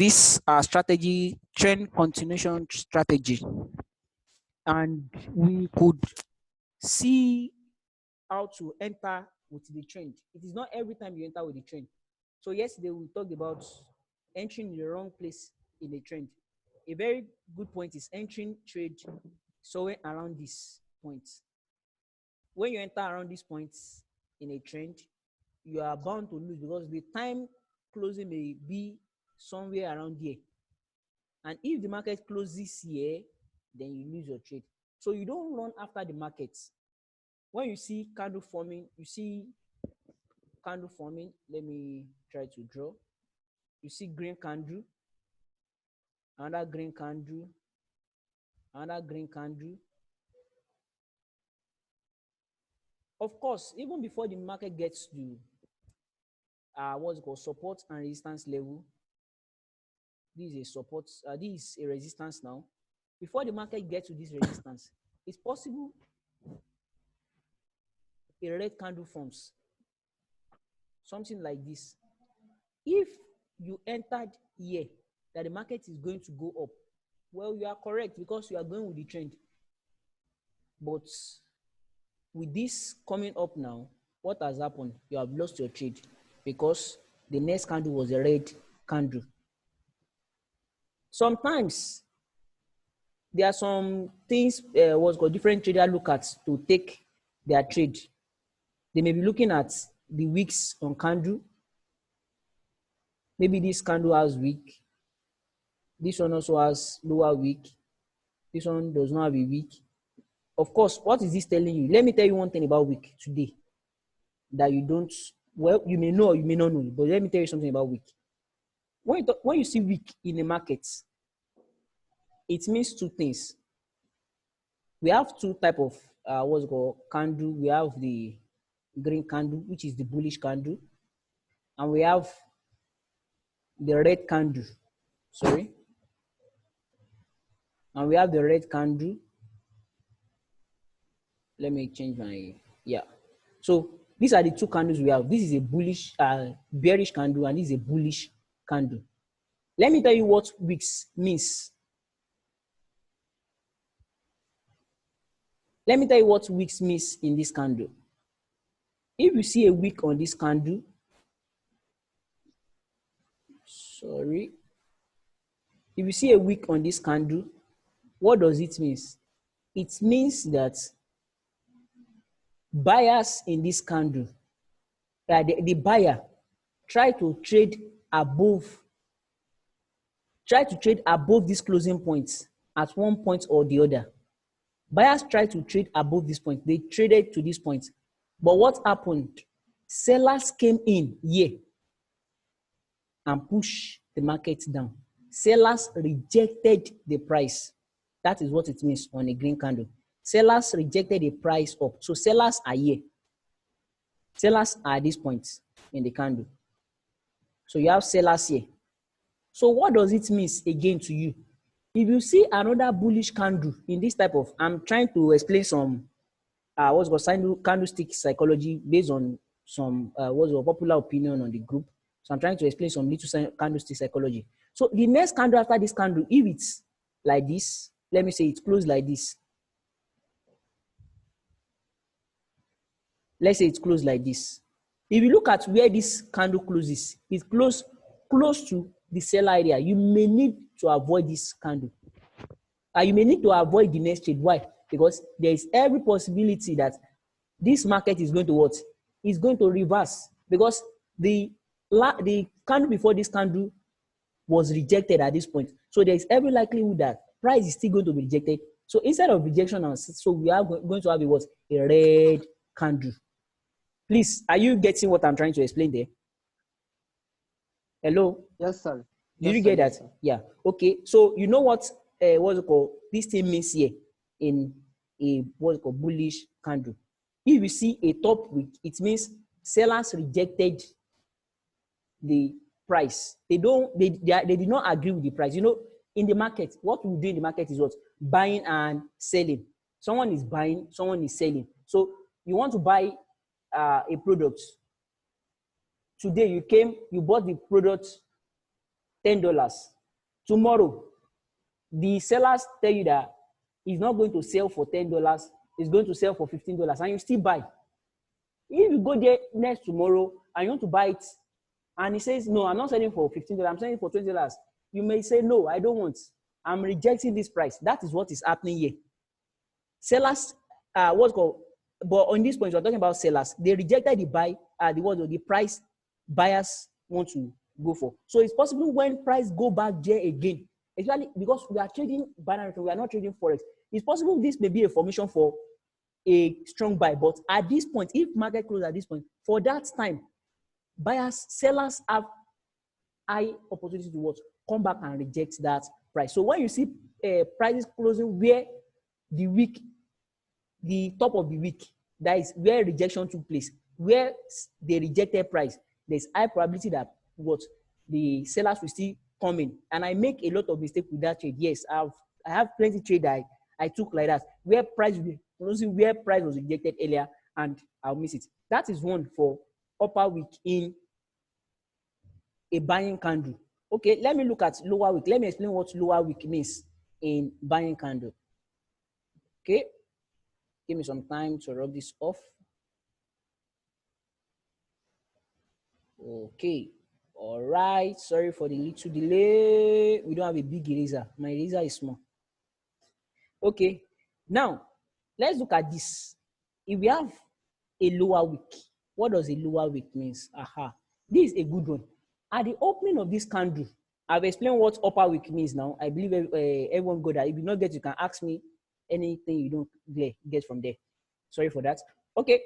this strategy, trend continuation strategy, and we could see how to enter with the trend. It is not every time you enter with the trend. So yesterday we talked about entering in the wrong place in the trend. A very good point is entering trade somewhere around this point. When you enter around these points in a trend, you are bound to lose because the time closing may be somewhere around here. And if the market closes here, then you lose your trade. So you don't run after the market. When you see candle forming, let me try to draw. You see green candle, another green candle, another green candle. Of course, even before the market gets to what's called support and resistance level, this is a support, this is a resistance now. Before the market gets to this resistance, it's possible a red candle forms, something like this. If you entered here that the market is going to go up, well, you are correct because you are going with the trend. But with this coming up now, what has happened? You have lost your trade because the next candle was a red candle. Sometimes there are some things what's called different traders look at to take their trade. They may be looking at the wicks on candle. Maybe this candle has wick. This one also has lower wick. This one does not have a wick. Of course, what is this telling you? Let me tell you one thing about wick today that you don't, well, you may know or you may not know, but let me tell you something about wick. When you see wick in the market, it means two things. We have two types of what's called candle. We have the green candle, which is the bullish candle, and we have the red candle. Sorry. And we have the red candle. Let me change my, yeah. So these are the two candles we have. This is a bullish, bearish candle, and this is a bullish candle. Let me tell you what wicks means. Let me tell you what wicks means in this candle. If you see a wick on this candle, sorry. If you see a wick on this candle, what does it mean? It means that buyers in this candle, the buyer try to trade above this closing point at one point or the other. Buyers try to trade above this point. They traded to this point. But what happened? Sellers came in here and pushed the market down. Sellers rejected the price. That is what it means on a green candle. Sellers rejected the price up. So sellers are here. Sellers are at this point in the candle. So you have sellers here. So what does it mean again to you? If you see another bullish candle in this type of, I'm trying to explain some what's called candlestick psychology based on some what's a popular opinion on the group. So I'm trying to explain some little candlestick psychology. So the next candle after this candle, if it's like this, let me say it's closed like this. Let's say it's closed like this. If you look at where this candle closes, it's close to the seller area. You may need to avoid this candle. You may need to avoid the next trade. Why? Because there is every possibility that this market is going to what? It's going to reverse because the candle before this candle was rejected at this point. So there is every likelihood that price is still going to be rejected. So instead of rejection, so we are going to have a red candle. Please, are you getting what I'm trying to explain there? Hello? Yes, sir. Did you get that? Yes, yeah. Okay. So you know what's it called? This thing means here in a what's called bullish candle. If you see a top wick, it means sellers rejected the price. They did not agree with the price. You know, in the market, what we do in the market is what? Buying and selling. Someone is buying, someone is selling. So you want to buy a product. Today you bought the product $10. Tomorrow, the sellers tell you that it's not going to sell for $10, it's going to sell for $15, and you still buy. If you go there next tomorrow and you want to buy it, and he says, no, I'm not selling for $15, I'm selling for $20, you may say, no, I don't want. I'm rejecting this price. That is what is happening here. Sellers, what's called, but on this point, we're talking about sellers. They rejected the buy, the price buyers want to go for. So it's possible when price go back there again, especially because we are trading binary, we are not trading forex. It's possible this may be a formation for a strong buy, but at this point, if market close at this point, for that time, sellers have high opportunity to what? Come back and reject that price. So when you see prices closing where the top of the week, that is where rejection took place, where they rejected price, there's high probability that what the sellers will still come in. And I make a lot of mistakes with that trade. Yes, I have plenty of trade I took like that, where price was rejected earlier, and I'll miss it. That is one for upper week in a buying candle. Okay, let me look at lower week. Let me explain what lower week means in buying candle. Okay, give me some time to rub this off. Okay, all right, sorry for the little delay. We don't have a big eraser. My eraser is small. Okay, now let's look at this. If we have a lower week, what does a lower week means? Aha, this is a good one. At the opening of this candle, I've explained what upper week means now. I believe everyone got that. If you not get, you can ask me anything you don't get from there. Sorry for that. Okay,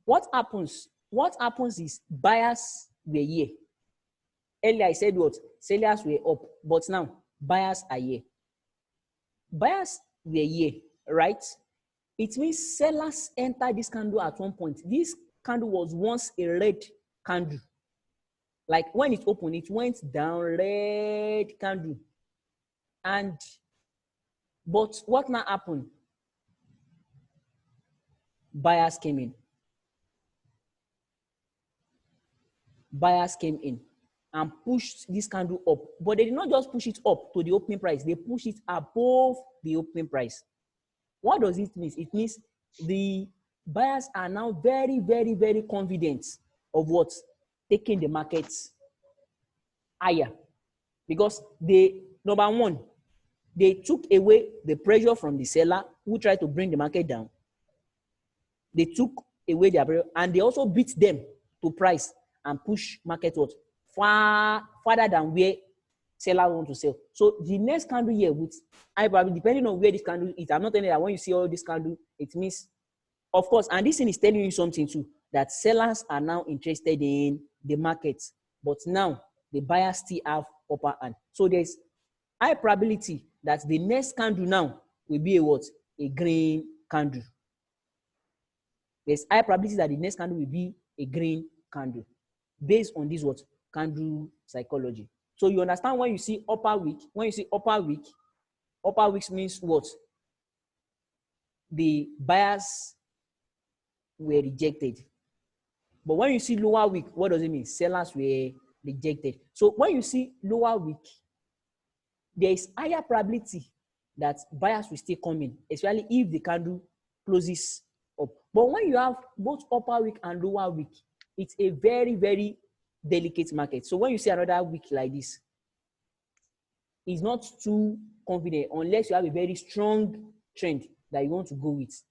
what happens? What happens is buyers were here. Earlier I said what? Sellers were up, but now buyers are here. Buyers were here, right? It means sellers entered this candle at one point. This candle was once a red candle. Like when it opened, it went down, red candle. But what now happened? Buyers came in. Buyers came in and pushed this candle up. But they did not just push it up to the opening price. They pushed it above the opening price. What does it mean? It means the buyers are now very, very, very confident of what? Taking the market higher. Because number one, they took away the pressure from the seller who tried to bring the market down. They took away their pressure, and they also beat them to price and push market what? Farther than where seller want to sell. So the next candle here with high probability, depending on where this candle is, I'm not telling you that when you see all this candle, it means, of course, and this thing is telling you something too, that sellers are now interested in the market, but now the buyers still have upper hand. So there's high probability that the next candle now will be a what? A green candle. There's high probability that the next candle will be a green candle based on this what? Candle psychology. So you understand when you see upper week, upper week means what? The buyers were rejected. But when you see lower week, what does it mean? Sellers were rejected. So when you see lower week, there is higher probability that buyers will still come in, especially if the candle closes up. But when you have both upper week and lower week, it's a very, very delicate market. So when you see another week like this, it's not too confident unless you have a very strong trend that you want to go with.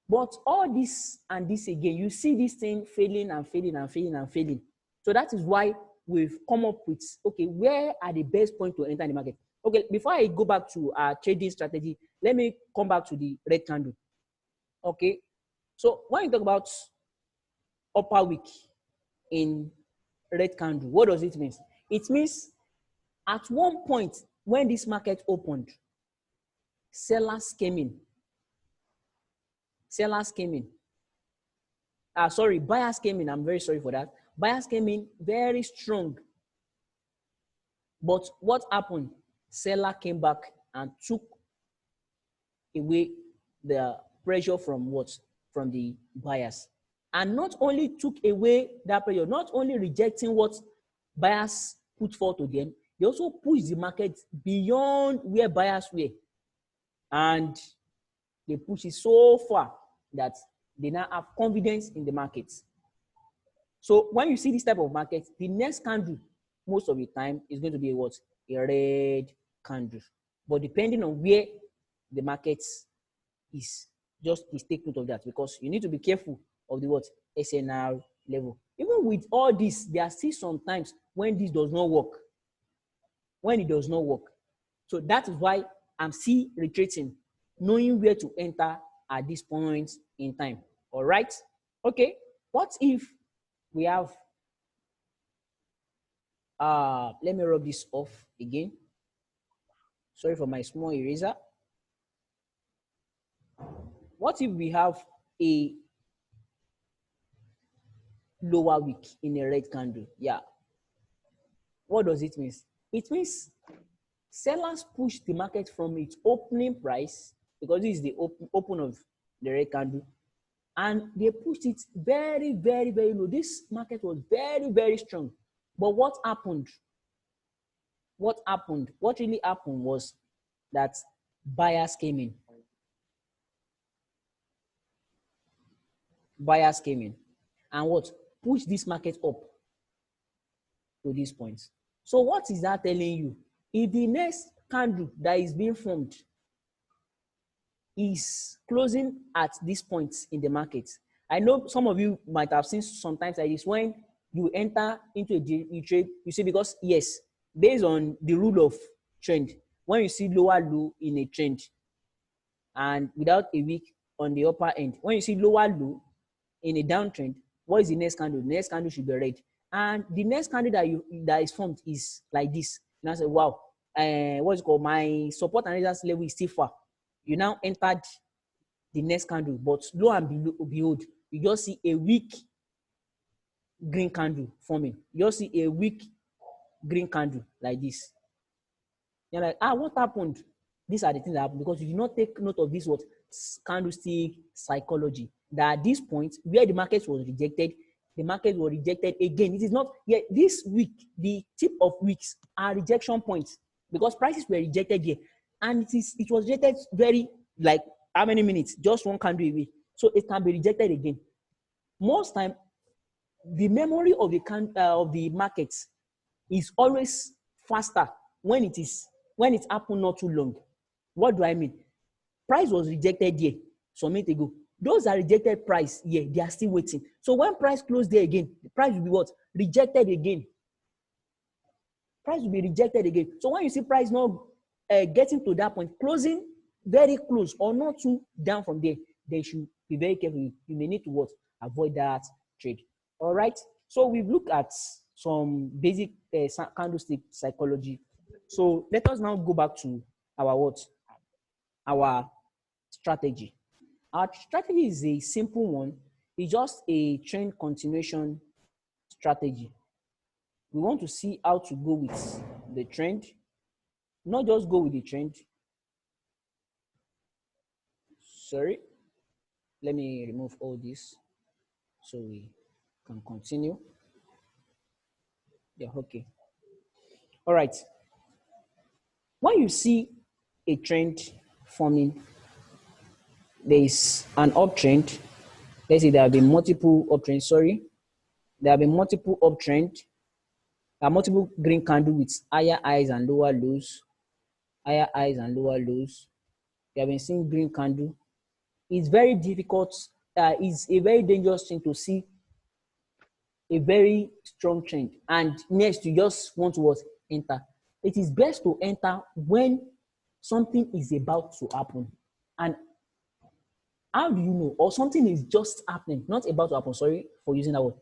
But all this and this again, you see this thing failing and failing and failing and failing. So that is why we've come up with, okay, where are the best points to enter the market? Okay, before I go back to our trading strategy, let me come back to the red candle. Okay, so when you talk about upper week in red candle, what does it mean? It means at one point when this market opened, sellers came in. Buyers came in. I'm very sorry for that. Buyers came in very strong. But what happened? Seller came back and took away the pressure from what? From the buyers. And not only took away that pressure, not only rejecting what buyers put forth to them, they also push the market beyond where buyers were. And they push it so far that they now have confidence in the market. So when you see this type of market, the next candle, most of the time, is going to be what? A red candle. But depending on where the market is, just take note of that, because you need to be careful of the what? SNR level. Even with all this, there are still sometimes when this does not work. When it does not work. So that is why I'm still retreating, knowing where to enter at this point in time. All right? Okay. What if we have, let me rub this off again. Sorry for my small eraser. What if we have a lower wick in a red candle? Yeah. What does it mean? It means sellers push the market from its opening price, because this is the open of the red candle, and they pushed it very, very, very low. This market was very, very strong. But what happened? What happened? What really happened was that buyers came in. Buyers came in and what? Pushed this market up to this point. So what is that telling you? If the next candle that is being formed is closing at this point in the market, I know some of you might have seen sometimes like this, when you enter into a trade, you see, because yes, based on the rule of trend, when you see lower low in a trend and without a wick on the upper end, when you see lower low in a downtrend, what is the next candle? The next candle should be red. And the next candle that is formed is like this. And I say, wow, what's it called? My support and resistance level is still far. You now entered the next candle, but lo and behold, you just see a weak green candle forming. You just see a weak green candle like this. You're like, what happened? These are the things that happen because you did not take note of this, what? Candlestick psychology. That at this point, where the market was rejected, the market was rejected again. It is not yet this week, the tip of weeks are rejection points because prices were rejected here. And it was rejected very, like, how many minutes? Just one candle away. So it can be rejected again. Most time, the memory of the markets is always faster when it's happened not too long. What do I mean? Price was rejected here some minutes ago. Those are rejected price here, they are still waiting. So when price closed there again, the price will be what? Rejected again. Price will be rejected again. So when you see price not getting to that point, closing very close or not too down from there, they should be very careful. You may need to what? Avoid that trade. All right. So we've looked at some basic candlestick psychology. So let us now go back to our what? Our strategy. Our strategy is a simple one. It's just a trend continuation strategy. We want to see how to go with the trend, not just go with the trend. Sorry, let me remove all this so we can continue. Yeah, okay. All right. When you see a trend forming, there is an uptrend. Let's say there have been multiple uptrends. Sorry, there have been multiple uptrend. There are multiple green candle with higher highs and lower lows. Higher highs and lower lows. You have been seeing green candle. It's very difficult. It's a very dangerous thing to see a very strong trend. And next, you just want to enter. It is best to enter when something is about to happen. And how do you know? Or something is just happening, not about to happen. Sorry for using that word.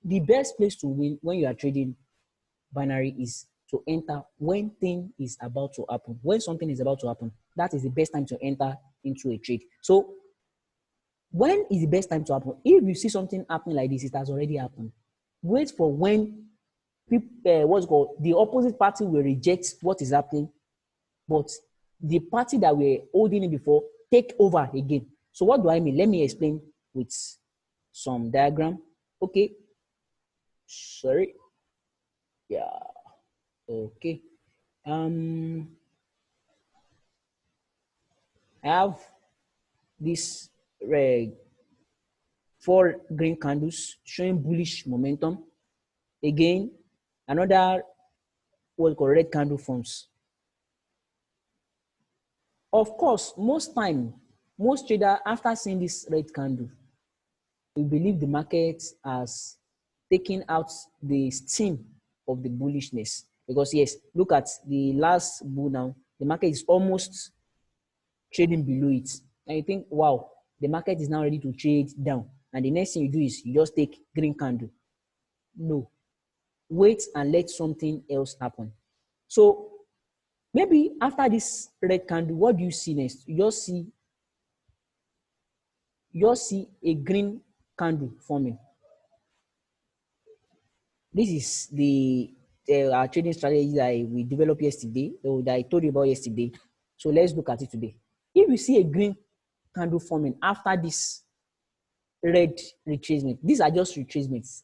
The best place to win when you are trading binary is to enter when thing is about to happen. When something is about to happen, that is the best time to enter into a trade. So when is the best time to happen? If you see something happening like this, it has already happened. Wait for when people, what's called, the opposite party will reject what is happening, but the party that we're holding it before take over again. So what do I mean? Let me explain with some diagram. Okay. Sorry. Yeah. Okay. Um, I have this red, four green candles showing bullish momentum. Again, another what we call red candle forms. Of course, most trader after seeing this red candle, we believe the market has taken out the steam of the bullishness. Because yes, look at the last bull now, the market is almost trading below it. And you think, wow, the market is now ready to trade down. And the next thing you do is you just take green candle. No, wait and let something else happen. So maybe after this red candle, what do you see next? You just see a green candle forming. This is the our trading strategy that we developed yesterday, or that I told you about yesterday. So let's look at it today. If you see a green candle forming after this red retracement, these are just retracements.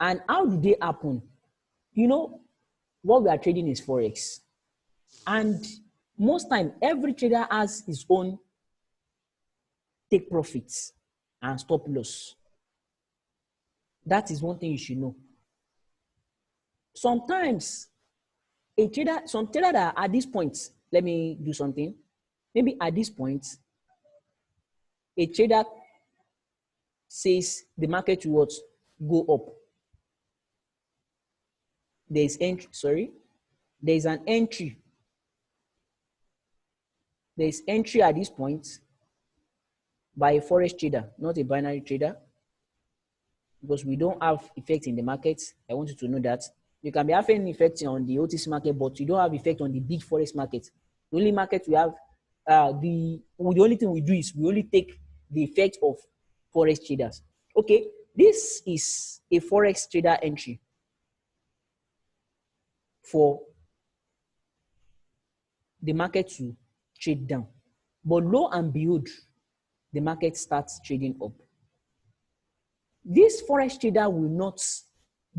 And how do they happen? You know, what we are trading is forex, and most time every trader has his own take profits and stop loss. That is one thing you should know. Sometimes some trader that at this point, let me do something. Maybe at this point, a trader says the market will go up. There's entry, sorry, there's an entry. There's entry at this point by a forex trader, not a binary trader, because we don't have effect in the market. I want you to know that. You can be having effect on the OTC market, but you don't have effect on the big forex market. The only market we have, the only thing we do is we only take the effect of forex traders. Okay, this is a forex trader entry for the market to trade down. But lo and behold, the market starts trading up. This forex trader will not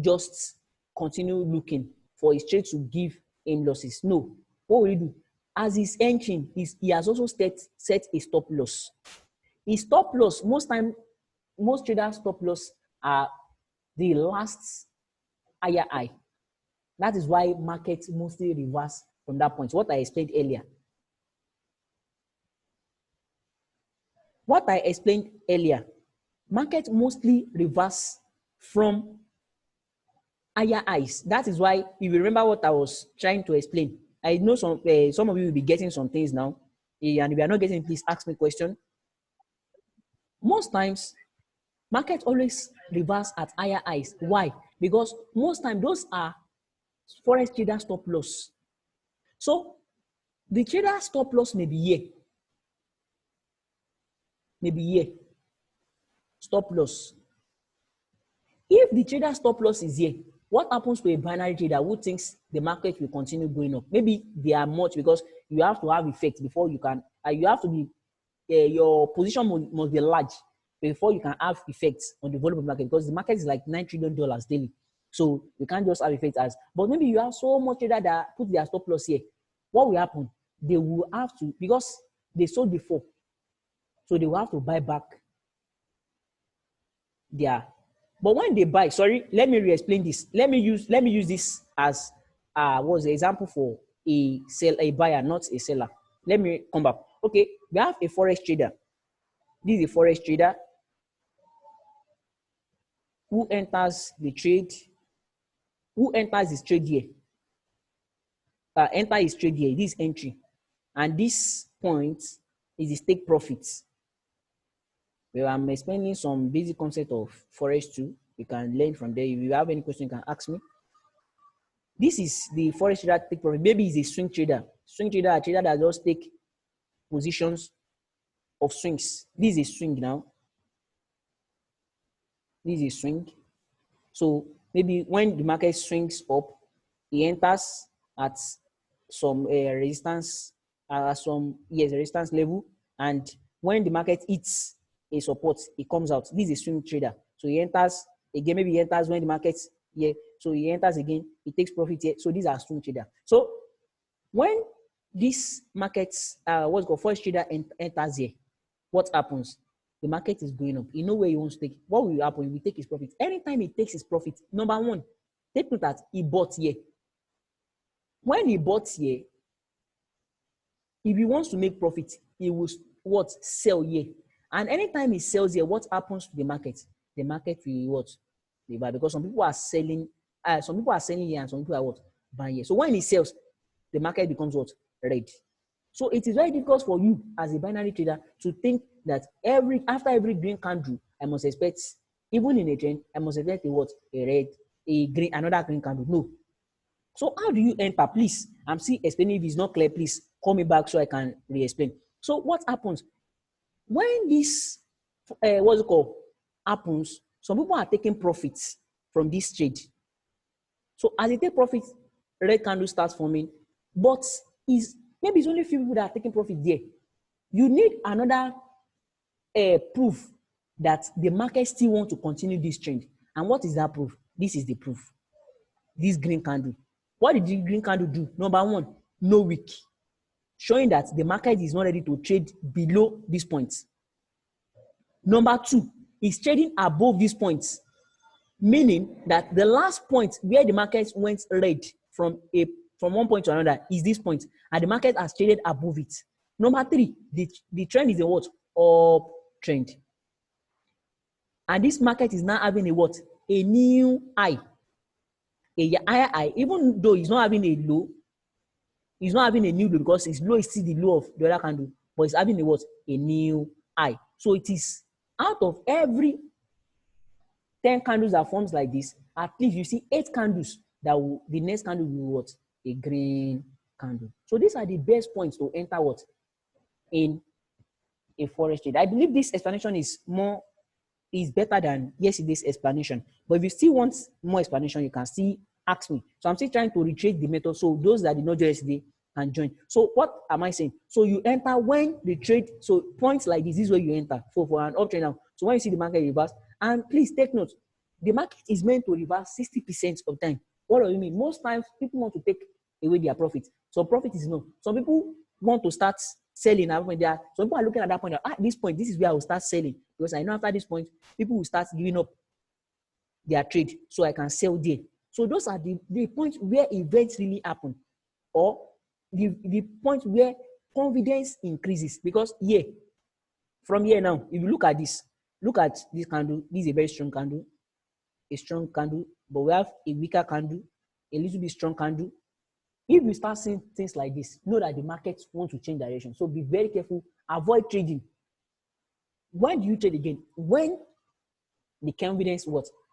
just continue looking for his trade to give him losses. No. What will he do? As he's entering, he has also set a stop loss. His stop loss, most traders' stop loss are the last higher high. That is why markets mostly reverse from that point. What I explained earlier. Market mostly reverse from higher highs. That is why, if you remember what I was trying to explain, I know some of you will be getting some things now, and if you are not getting, please ask me a question. Most times, market always reverse at higher highs. Why? Because most times those are forex trader stop loss. So the trader stop loss may be here, stop loss. If the trader stop loss is here, what happens to a binary trader who thinks the market will continue going up? Maybe they are much, because you have to have effect before you can. You have to be your position must be large before you can have effects on the volume of the market, because the market is like $9 trillion daily. So you can't just have effects as. But maybe you have so much trader that put their stop loss here. What will happen? They will have to, because they sold before, so they will have to buy back their. But when they buy, sorry, let me re-explain this. Let me use this as was the example for a buyer, not a seller. Let me come back. Okay, we have a forex trader. This is a forex trader who enters the trade. Who enters his trade here? Enter his trade here. This entry, and this point is his take profits. Well, I'm explaining some basic concept of forex too. You can learn from there. If you have any question, you can ask me. This is the forex trader take profit. Maybe he's a swing trader. A trader that just take positions of swings. This is a swing now. This is a swing. So maybe when the market swings up, he enters at some resistance, resistance level, and when the market hits a support, he comes out. This is a swing trader. So he enters again. Maybe he enters when the market So he enters again, he takes profit here. So these are swing trader. So when this markets, what's called forex trader enters here, what happens? The market is going up. You know where he wants to take. What will happen? He will take his profit. Anytime he takes his profit, number one, take note that he bought here. When he bought here, if he wants to make profit, he will what? Sell here. And anytime he sells here, what happens to the market? The market will what? Because some people are selling, here and some people are what? Buying here. So when he sells, the market becomes what? Red. So it is very difficult for you as a binary trader to think that after every green candle, I must expect, even in a trend, I must expect a what? A red, a green, another green candle. No. So how do you enter? Please, I'm still explaining. If it's not clear, please call me back so I can re-explain. So what happens when this what's it called happens? Some people are taking profits from this trade. So as they take profit, red candle starts forming, but maybe it's only few people that are taking profit there. You need another proof that the market still want to continue this trend. And what is that proof? This is the proof. This green candle. What did the green candle do? Number one, no wick, showing that the market is not ready to trade below these points. Number two, it's trading above these points, meaning that the last point where the market went red from one point to another is this point, and the market has traded above it. Number three, the trend is a what? Uptrend. And this market is now having a what? A new high. A higher high, even though it's not having a low, it's not having a new low because its low is still the low of the other candle, but it's having a what? A new high. So it is out of every 10 candles that forms like this, at least you see 8 candles that the next candle will be what? A green candle. So these are the best points to enter what? In a forex trade. I believe this explanation is better than yesterday's explanation. But if you still want more explanation, you can still ask me. So I'm still trying to retrace the method so those that did not join yesterday can join. So what am I saying? So you enter when the trade, so points like this is where you enter for an uptrend now. So when you see the market reverse, and please take note, the market is meant to reverse 60% of time. What do you mean? Most times people want to take away their profit. So profit is no. Some people want to start selling. Some people are looking at that point. At this point, this is where I will start selling, because I know after this point, people will start giving up their trade, so I can sell there. So those are the points where events really happen, or the point where confidence increases. Because from here now, if you look at this candle. This is a very strong candle, but we have a weaker candle, a little bit strong candle. If you start seeing things like this, know that the markets want to change direction. So be very careful. Avoid trading. When do you trade again? When the confidence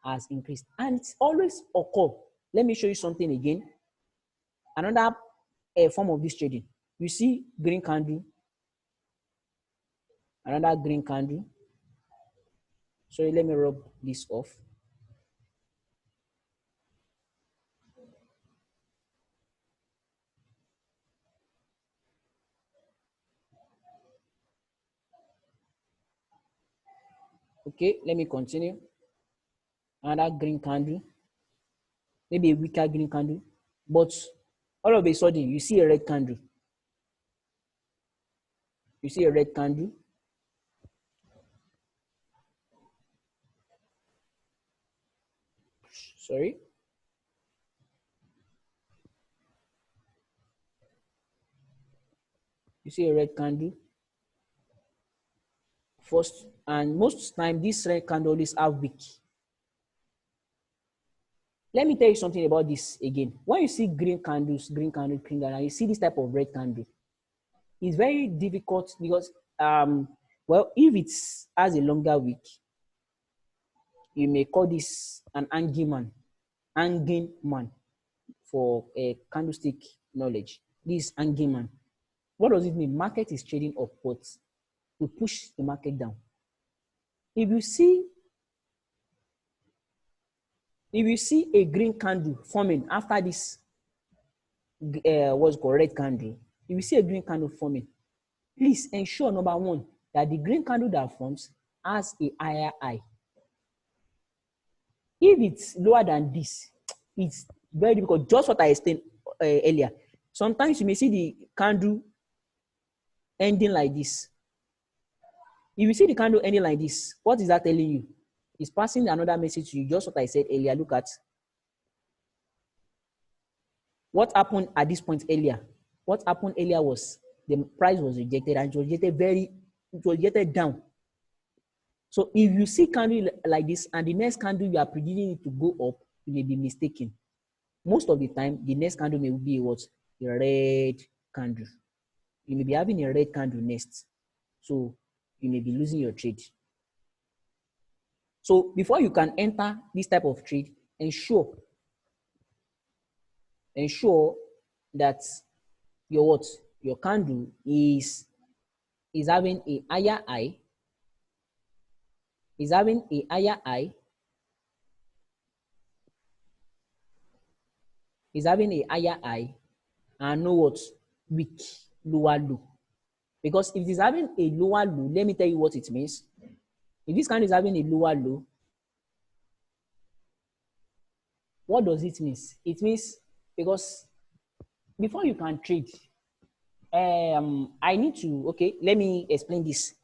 has increased. And it's always occur. Let me show you something again. Another form of this trading. You see green candle. Another green candle. Sorry, let me rub this off. Okay, let me continue. Another green candle, maybe a weaker green candle, but all of a sudden you see a red candle. You see a red candle. Sorry. You see a red candle. First, and most time this red candle is weak. Let me tell you something about this again. When you see green candles, and you see this type of red candle, it's very difficult because, if it has a longer wick, you may call this an hanging man for a candlestick knowledge. This hanging man. What does it mean? Market is trading upwards to push the market down. If you see a green candle forming after this, what's called red candle, if you see a green candle forming, please ensure, number one, that the green candle that forms has a higher high. If it's lower than this, It's very difficult. Just what I explained earlier. Sometimes you may see the candle ending like this. If you see the candle ending like this, what is that telling you? It's passing another message to you, just what I said earlier. Look at what happened at this point earlier. What happened earlier was the price was rejected, and it was rejected down. So if you see candle like this and the next candle you are predicting it to go up, you may be mistaken. Most of the time, the next candle may be what? A red candle. You may be having a red candle next. So you may be losing your trade. So before you can enter this type of trade, ensure that your what? Your candle is having a higher high, is having a higher high, is having a higher high, and no what? Weak, lower low. Because if it is having a lower low, let me tell you what it means. If this candle is having a lower low, what does it mean? It means, because before you can trade, I need to, okay, let me explain this.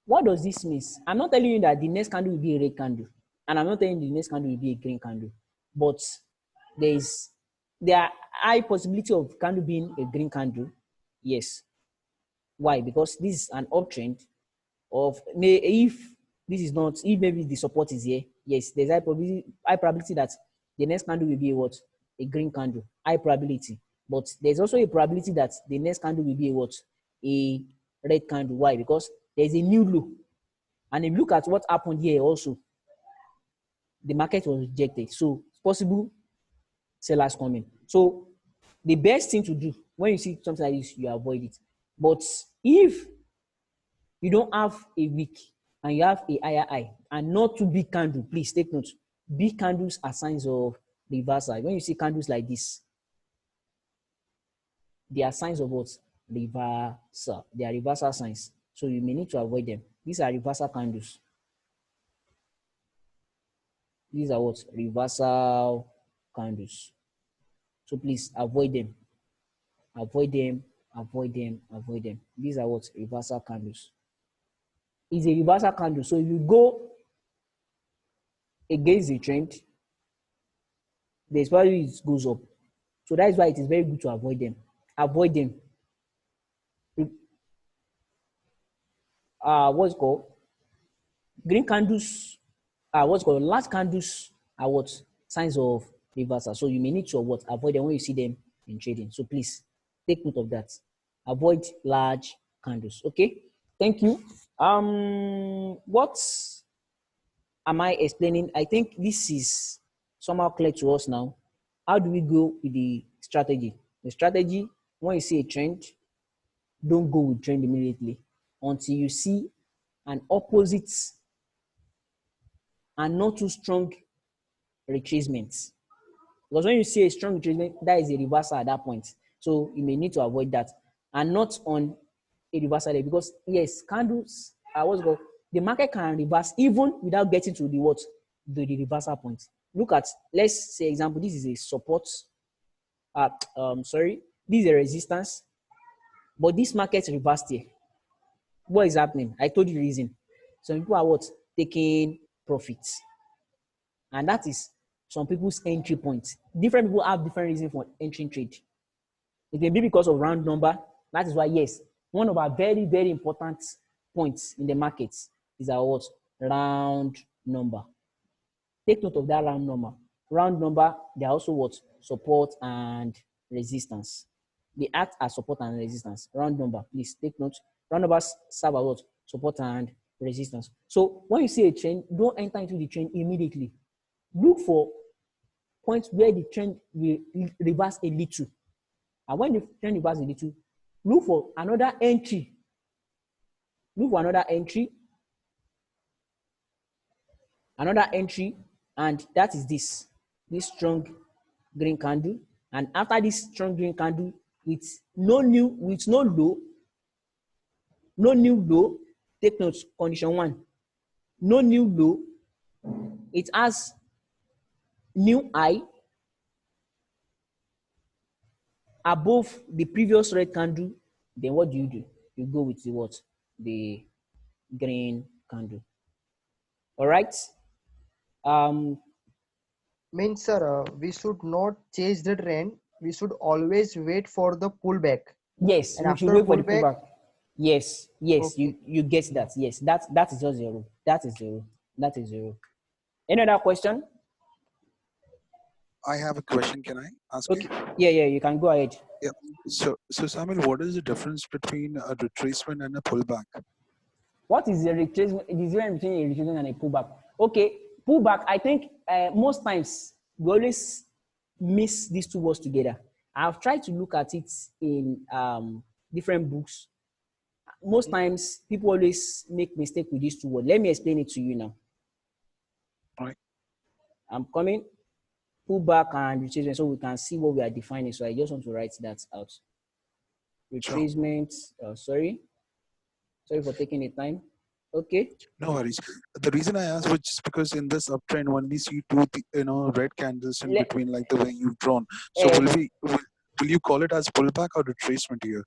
What does this mean? I'm not telling you that the next candle will be a red candle, and I'm not telling you the next candle will be a green candle, but there are high possibility of candle being a green candle. Yes. Why? Because this is an uptrend of, if this is not, if maybe the support is here, yes, there's high probability that the next candle will be a what? A green candle. High probability. But there's also a probability that the next candle will be a what? A red candle. Why? Because there's a new low. And if you look at what happened here also, the market was rejected. So it's possible sellers coming. So the best thing to do when you see something like this, you avoid it. But if you don't have a wick and you have a higher high and not too big candle, please take note. Big candles are signs of reversal. When you see candles like this, they are signs of what? Reversal. They are reversal signs. So you may need to avoid them. These are reversal candles. These are what? Reversal candles. So please avoid them. Avoid them, avoid them, avoid them. These are what? Reversal candles. It's a reversal candle. So if you go against the trend, there's value it goes up. So that is why it is very good to avoid them. Avoid them. What's called? Green candles are what's called large candles are what? Signs of reversal. So you may need to what? Avoid them when you see them in trading. So please take note of that. Avoid large candles. Okay. Thank you. What am I explaining? I think this is somehow clear to us now. How do we go with the strategy? The strategy, when you see a trend, don't go with trend immediately until you see an opposite and not too strong retracement. Because when you see a strong retracement, that is a reversal at that point. So you may need to avoid that and not on a reversal day, because yes, candles are what's called, the market can reverse even without getting to the what? The reversal point. Look at, let's say example, this is a support. This is a resistance, but this market reversed here. What is happening? I told you the reason. Some people are what? Taking profits. And that is some people's entry points. Different people have different reasons for entering trade. It may be because of round number. That is why, yes, one of our very, very important points in the markets is our what? Round number. Take note of that round number. Round number, they are also what? Support and resistance. They act as support and resistance. Round number, please take note. Round numbers serve as what? Support and resistance. So when you see a trend, don't enter into the trend immediately. Look for points where the trend will reverse a little. And when the trend reverses a little, look for another entry. Look for another entry. Another entry, and that is this strong green candle. And after this strong green candle with no new low, take note, condition one, no new low, it has new high above the previous red candle, then what do? You go with the what? The green candle. All right. Means, sir, we should not chase the trend. We should always wait for the pullback. Yes, And we should after wait for the pullback, pullback. Yes, yes, okay. you get that. Yes, that is just zero. That is zero. That is zero. Any other question? I have a question. Can I ask you? Okay. Yeah, you can go ahead. Yeah. So Samuel, what is the difference between a retracement and a pullback? What is the retracement? The difference between a retracement and a pullback? Okay, pullback. I think most times we always mix these two words together. I've tried to look at it in different books. Most times people always make mistake with these two words. Let me explain it to you now. All right. I'm coming. Pullback and retracement, so we can see what we are defining. So I just want to write that out. Retracement. Sorry for taking the time. Okay. No worries. The reason I asked was just because in this uptrend, when we see two, red candles in between, like the way you've drawn. So will you call it as pullback or retracement here?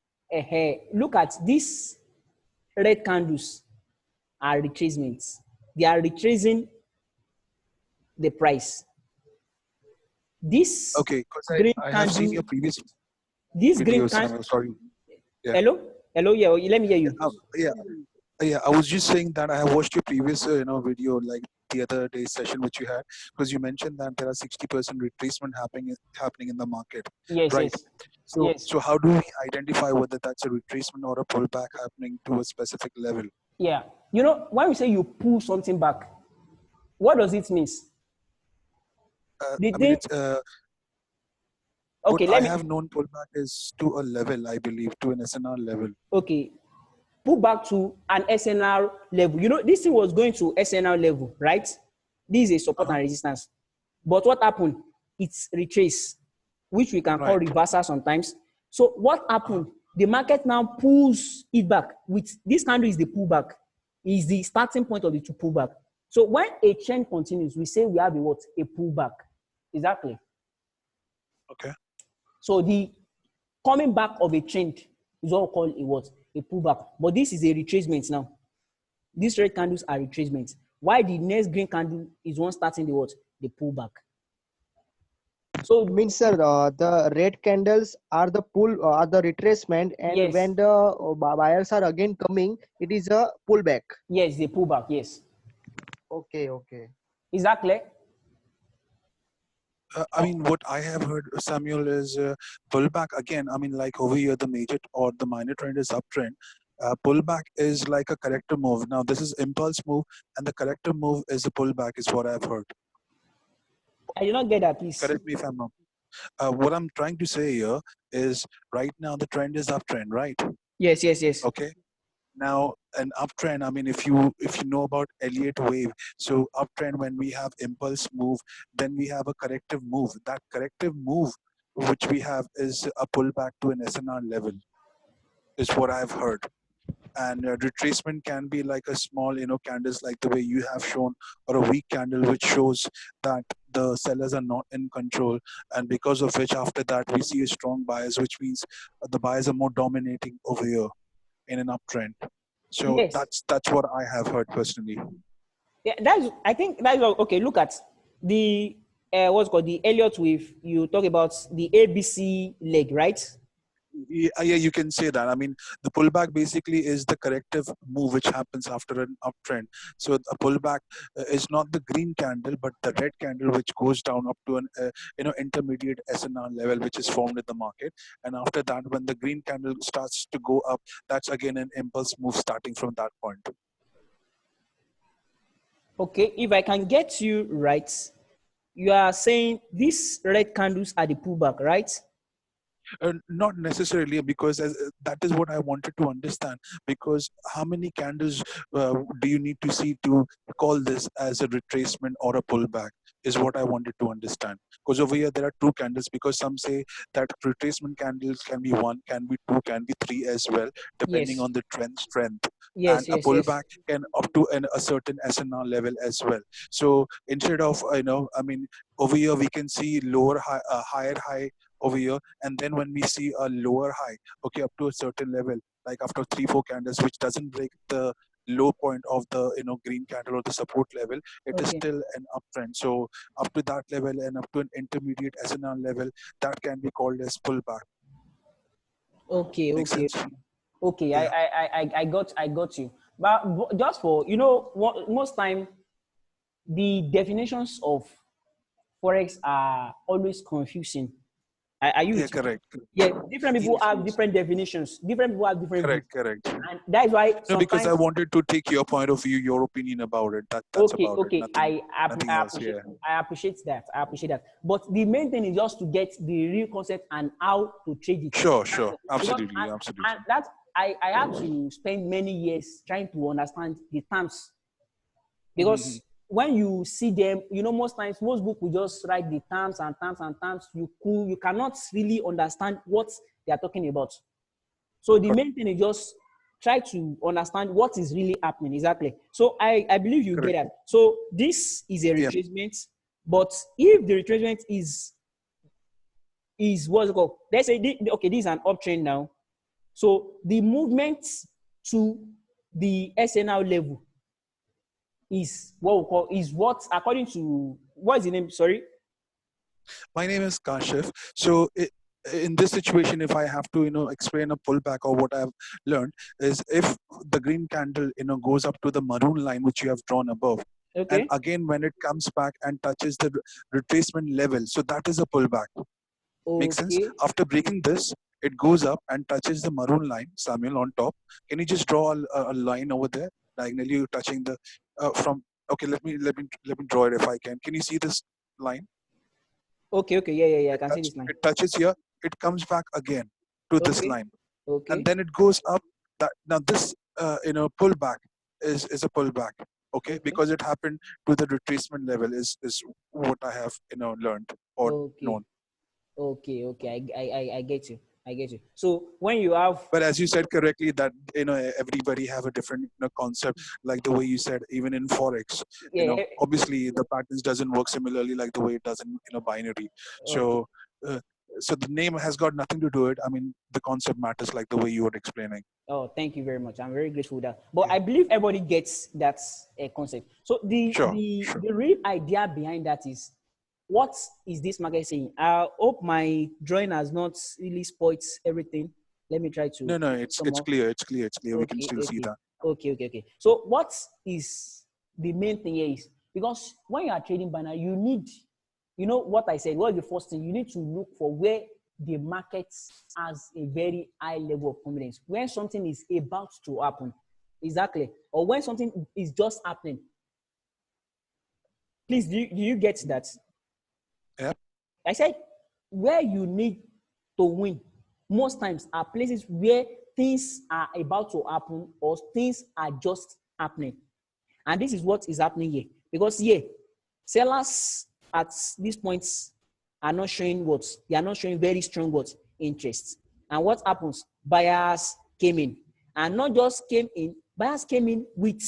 Look at these red candles are retracements. They are retracing the price. This green I candle. have seen your previous this videos. Green candle. Sorry. Yeah. Hello. Yeah. Let me hear you. Yeah. I was just saying that I have watched your previous, video, like the other day session which you had, because you mentioned that there are 60% retracement happening in the market. Yes. Right. Yes. So how do we identify whether that's a retracement or a pullback happening to a specific level? Yeah. When we say you pull something back, what does it mean? I have known pullback is to a level, I believe, to an SNR level. Okay. Pull back to an SNR level. This thing was going to SNR level, right? This is a support and resistance. But what happened? It's retrace, which we can call reversal sometimes. So what happened? The market now pulls it back. With this candle is the pullback, is the starting point of the two pullback. So when a trend continues, we say we have a pullback. Is that clear? Okay. So the coming back of a trend is what we call a pullback. But this is a retracement now. These red candles are retracements. Why the next green candle is one starting the pullback. So means, sir, the red candles are the retracement, and when the buyers are again coming, it is a pullback. Yes, the pullback. Yes. Okay. Is that clear? What I have heard, Samuel, is pullback again. Like over here, the major or the minor trend is uptrend. Pullback is like a corrective move. Now, this is impulse move, and the corrective move is the pullback, is what I've heard. I did not get that, please. Correct me if I'm wrong. What I'm trying to say here is right now the trend is uptrend, right? Yes. Okay. Now, an uptrend, if you know about Elliott wave, so uptrend, when we have impulse move, then we have a corrective move. That corrective move which we have is a pullback to an SNR level, is what I've heard. And retracement can be like a small, candles like the way you have shown, or a weak candle which shows that the sellers are not in control, and because of which after that we see a strong bias, which means the buyers are more dominating over here in an uptrend. So that's what I have heard personally. Yeah, I think that's okay. Look at the what's called the Elliott wave. You talk about the ABC leg, right? Yeah, you can say that. The pullback basically is the corrective move which happens after an uptrend. So a pullback is not the green candle, but the red candle which goes down up to an intermediate SNR level which is formed in the market. And after that, when the green candle starts to go up, that's again an impulse move starting from that point. Okay, if I can get you right, you are saying these red candles are the pullback, right? Not necessarily, because that is what I wanted to understand. Because how many candles do you need to see to call this as a retracement or a pullback is what I wanted to understand. Because over here there are two candles, because some say that retracement candles can be one, can be two, can be three as well, depending on the trend strength. And a pullback can up to a certain SNR level as well. So instead of over here we can see higher high over here, and then when we see a lower high, okay, up to a certain level, like after 3-4 candles, which doesn't break the low point of the green candle or the support level, it is Okay. still an uptrend. So up to that level and up to an intermediate SNR level, that can be called as pullback. Okay. Make Okay. sense? Okay. Yeah. I got you. But just for what most time the definitions of forex are always confusing. Are you Yeah, with me? correct. Yeah, different people Yes, have yes. different definitions. Different people have different views, Correct, correct. and that is why No, because I sometimes. wanted to take your point of view, your opinion about it. That's Okay, about it. okay. Nothing, nothing else. Appreciate Yeah. I appreciate that. I appreciate that. But the main thing is just to get the real concept and how to trade it. Sure, That's sure. all. Because Absolutely, and absolutely. that I had to spend many years trying to understand the terms, Mhm. because when you see them, most times most book will just write the terms and terms and terms. You cannot really understand what they are talking about. So the main thing is just try to understand what is really happening exactly. So I believe you get Correct. that. So this is a Yeah. retracement, but if the retracement is what's it called? Let's say okay, this is an uptrend now. So the movement to the SNL level is what we call is what according to what is the name? Sorry. My name is Kashif. So in this situation, if I have to, explain a pullback or what I've learned is if the green candle, goes up to the maroon line, which you have drawn above, and Okay. again, when it comes back and touches the retracement level, so that is a pullback. Makes sense? Okay. After breaking this, it goes up and touches the maroon line, Samuel, on top. Can you just draw a line over there, diagonally touching the from? Okay, let me draw it if I can. Can you see this line? Okay. Okay. Yeah. Yeah. Yeah. I can see this line. It touches here. It comes back again to this Okay. line, and Okay. then it goes up. That now this pullback is a pullback. Okay, Okay. because it happened to the retracement level is what I have learned or Okay. known. Okay, okay, I get you. I get you. So when you have, But as you said correctly, that everybody have a different concept. Like the way you said, even in forex, yeah, obviously the patterns doesn't work similarly like the way it does in binary. okay. So, uh, so the name has got nothing to do it. I mean, the concept matters, like the way you were explaining. Oh, thank you very much. I'm very grateful for that. But Yeah. I believe everybody gets that concept. So the Sure, the sure. the real idea behind that is, what is this market saying? I hope my drawing has not really spoiled everything. Let me try to No, no, sum it's up. clear. It's clear. It's clear. We can Okay, still see okay, that. okay, okay, okay. So what is the main thing here is, because when you are trading banner, you need, what I said, what is the first thing? You need to look for where the market has a very high level of confidence, when something is about to happen. Exactly. Or when something is just happening. Please, do you get that? Yeah. I said, where you need to win most times are places where things are about to happen or things are just happening. And this is what is happening here. Because here, sellers at this point are not showing what? They are not showing very strong what? Interest. And what happens? Buyers came in. And not just came in, buyers came in with